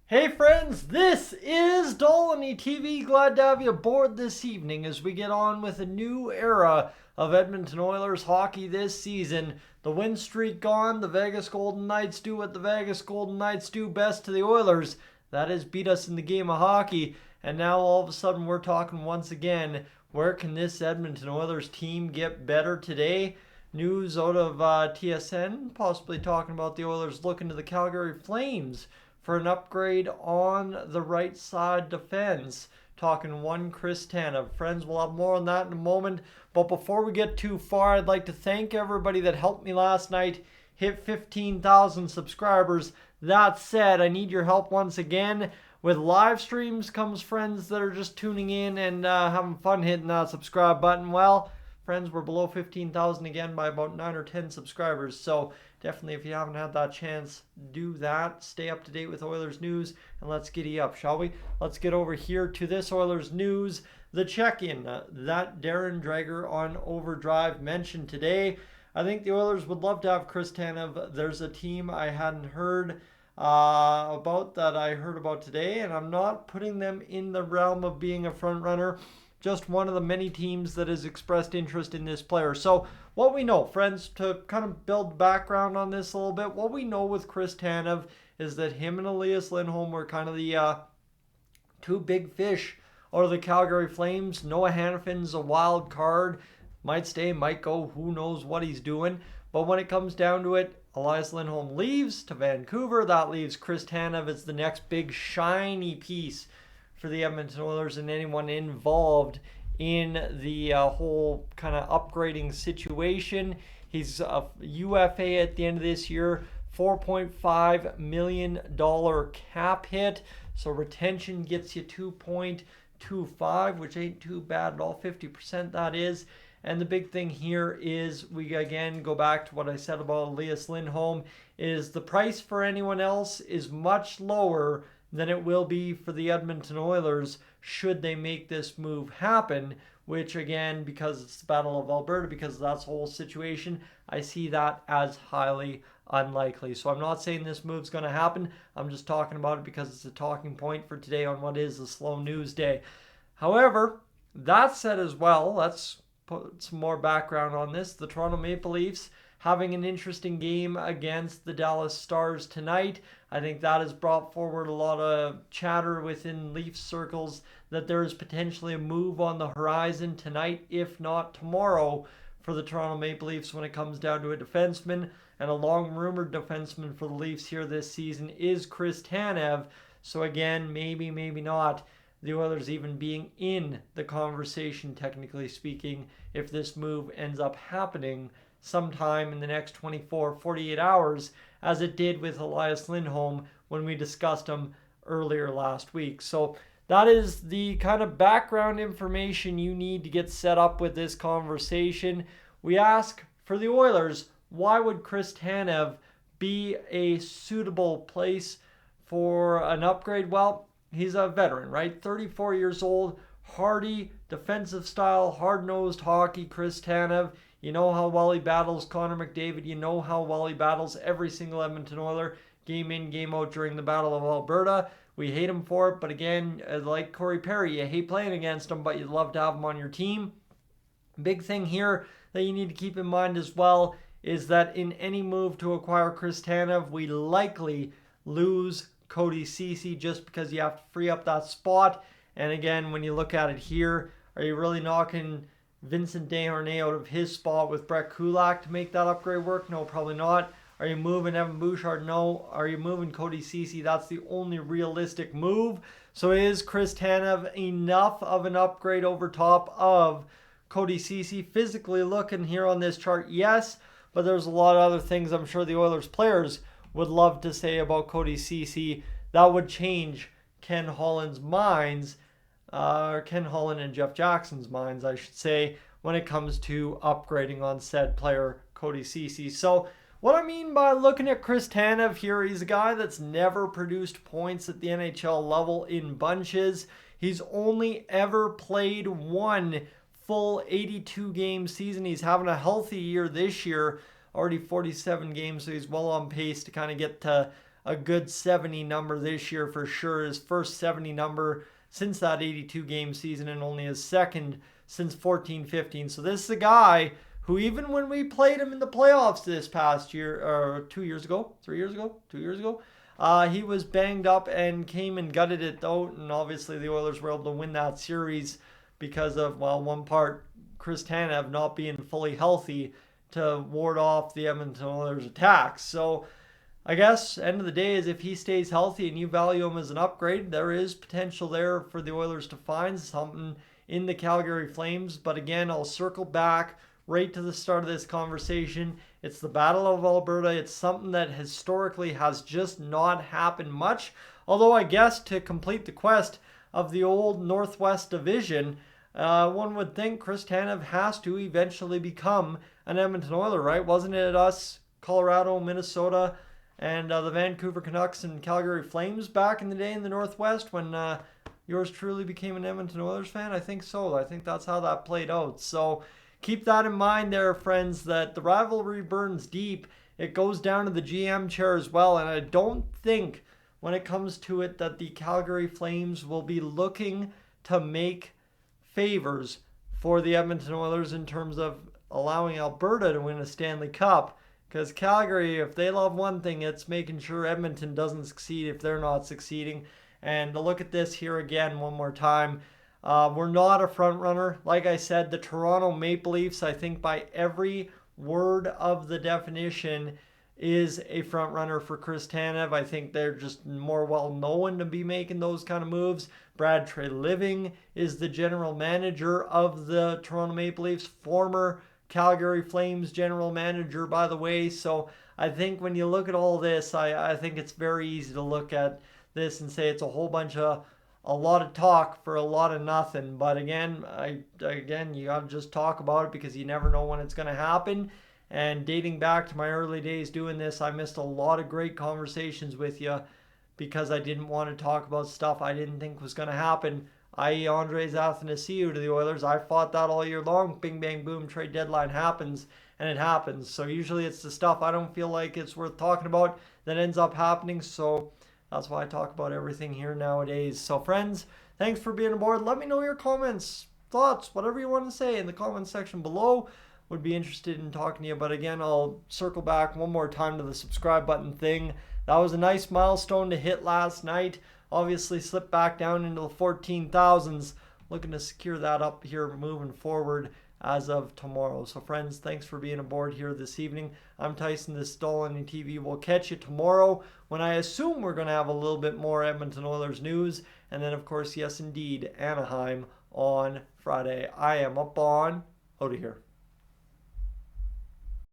Hey friends, this is Dolynny TV. Glad to have you aboard this evening as we get on with a new era of Edmonton Oilers hockey this season. The win streak gone, the Vegas Golden Knights do what the Vegas Golden Knights do best to the Oilers. That is beat us in the game of hockey. And now all of a sudden we're talking once again, where can this Edmonton Oilers team get better today? News out of TSN, possibly talking about the Oilers looking to the Calgary Flames for an upgrade on the right side defense. Talking one Chris Tanev. Friends, we'll have more on that in a moment. But before we get too far, I'd like to thank everybody that helped me last night hit 15,000 subscribers. That said, I need your help once again. With live streams comes friends that are just tuning in and having fun hitting that subscribe button. Well, friends, we're below 15,000 again by about 9 or 10 subscribers. So definitely, if you haven't had that chance, do that. Stay up to date with Oilers news, and let's giddy up, shall we? Let's get over here to this Oilers news. The check-in that Darren Dreger on Overdrive mentioned today. I think the Oilers would love to have Chris Tanev. There's a team I hadn't heard about that I heard about today, and I'm not putting them in the realm of being a front runner. Just one of the many teams that has expressed interest in this player. So what we know, friends, to kind of build background on this a little bit, what we know with Chris Tanev is that him and Elias Lindholm were kind of the two big fish out of the Calgary Flames. Noah Hannafin's a wild card. Might stay, might go, who knows what he's doing. But when it comes down to it, Elias Lindholm leaves to Vancouver. That leaves Chris Tanev as the next big shiny piece for the Edmonton Oilers and anyone involved in the whole kind of upgrading situation. He's a UFA at the end of this year, $4.5 million cap hit. So retention gets you 2.25, which ain't too bad at all, 50% that is. And the big thing here is we again go back to what I said about Elias Lindholm, is the price for anyone else is much lower than it will be for the Edmonton Oilers should they make this move happen, which again, because it's the Battle of Alberta, because that's the whole situation, I see that as highly unlikely. So I'm not saying this move's going to happen. I'm just talking about it because it's a talking point for today on what is a slow news day. However, that said as well, let's put some more background on this. The Toronto Maple Leafs having an interesting game against the Dallas Stars tonight. I think that has brought forward a lot of chatter within Leafs circles that there is potentially a move on the horizon tonight, if not tomorrow, for the Toronto Maple Leafs when it comes down to a defenseman. And a long-rumored defenseman for the Leafs here this season is Chris Tanev. So again, maybe, maybe not the Oilers even being in the conversation, technically speaking, if this move ends up happening sometime in the next 24, 48 hours, as it did with Elias Lindholm when we discussed him earlier last week. So that is the kind of background information you need to get set up with this conversation. We ask for the Oilers, why would Chris Tanev be a suitable place for an upgrade? Well, he's a veteran, right? 34 years old, hardy, defensive style, hard-nosed hockey, Chris Tanev. You know how well he battles Connor McDavid. You know how well he battles every single Edmonton Oiler, game in, game out during the Battle of Alberta. We hate him for it, but again, like Corey Perry, you hate playing against him, but you'd love to have him on your team. Big thing here that you need to keep in mind as well is that in any move to acquire Chris Tanev, we likely lose Cody Ceci just because you have to free up that spot. And again, when you look at it here, are you really knocking Vincent Desharnais out of his spot with Brett Kulak to make that upgrade work? No, probably not. Are you moving Evan Bouchard? No. Are you moving Cody Ceci? That's the only realistic move. So is Chris Tanev enough of an upgrade over top of Cody Ceci? Physically looking here on this chart, yes. But there's a lot of other things I'm sure the Oilers players would love to say about Cody Ceci that would change Ken Holland's minds, Ken Holland and Jeff Jackson's minds, I should say, when it comes to upgrading on said player Cody Ceci. So what I mean by looking at Chris Tanev here, he's a guy that's never produced points at the NHL level in bunches. He's only ever played one full 82 game season. He's having a healthy year this year, already 47 games, so he's well on pace to kind of get to a good 70 number this year for sure. His first 70 number since that 82 game season, and only his second since 14-15. So this is a guy who, even when we played him in the playoffs this past year, or 2 years ago, 3 years ago, 2 years ago, he was banged up and came and gutted it out. And obviously the Oilers were able to win that series because of, well, one part, Chris Tanev not being fully healthy to ward off the Edmonton Oilers attacks. So I guess end of the day is if he stays healthy and you value him as an upgrade, there is potential there for the Oilers to find something in the Calgary Flames. But again, I'll circle back right to the start of this conversation. It's the Battle of Alberta. It's something that historically has just not happened much. Although I guess to complete the quest of the old Northwest Division, one would think Chris Tanev has to eventually become an Edmonton Oiler, right? Wasn't it us, Colorado, Minnesota, and the Vancouver Canucks and Calgary Flames back in the day in the Northwest when yours truly became an Edmonton Oilers fan? I think so. I think that's how that played out. So keep that in mind there, friends, that the rivalry burns deep. It goes down to the GM chair as well, and I don't think when it comes to it that the Calgary Flames will be looking to make favors for the Edmonton Oilers in terms of allowing Alberta to win a Stanley Cup. Because Calgary, if they love one thing, it's making sure Edmonton doesn't succeed if they're not succeeding. And to look at this here again one more time, we're not a front runner. Like I said, the Toronto Maple Leafs, I think by every word of the definition, is a front runner for Chris Tanev. I think they're just more well known to be making those kind of moves. Brad Treliving is the general manager of the Toronto Maple Leafs, former Calgary Flames general manager, by the way. So I think when you look at all this, I think it's very easy to look at this and say it's a whole bunch of a lot of talk for a lot of nothing. But again, you got to just talk about it because you never know when it's going to happen. And dating back to my early days doing this, I missed a lot of great conversations with you because I didn't want to talk about stuff I didn't think was going to happen, i.e. Andres Athanasiou to the Oilers. I fought that all year long. Bing, bang, boom, trade deadline happens, and it happens. So usually it's the stuff I don't feel like it's worth talking about that ends up happening. So that's why I talk about everything here nowadays. So friends, thanks for being aboard. Let me know your comments, thoughts, whatever you want to say in the comments section below. Would be interested in talking to you. But again, I'll circle back one more time to the subscribe button thing. That was a nice milestone to hit last night. Obviously slipped back down into the 14,000s. Looking to secure that up here moving forward as of tomorrow. So friends, thanks for being aboard here this evening. I'm Tyson, this is Dolynny TV. We'll catch you tomorrow when I assume we're going to have a little bit more Edmonton Oilers news. And then, of course, yes, indeed, Anaheim on Friday. I am up on out of here.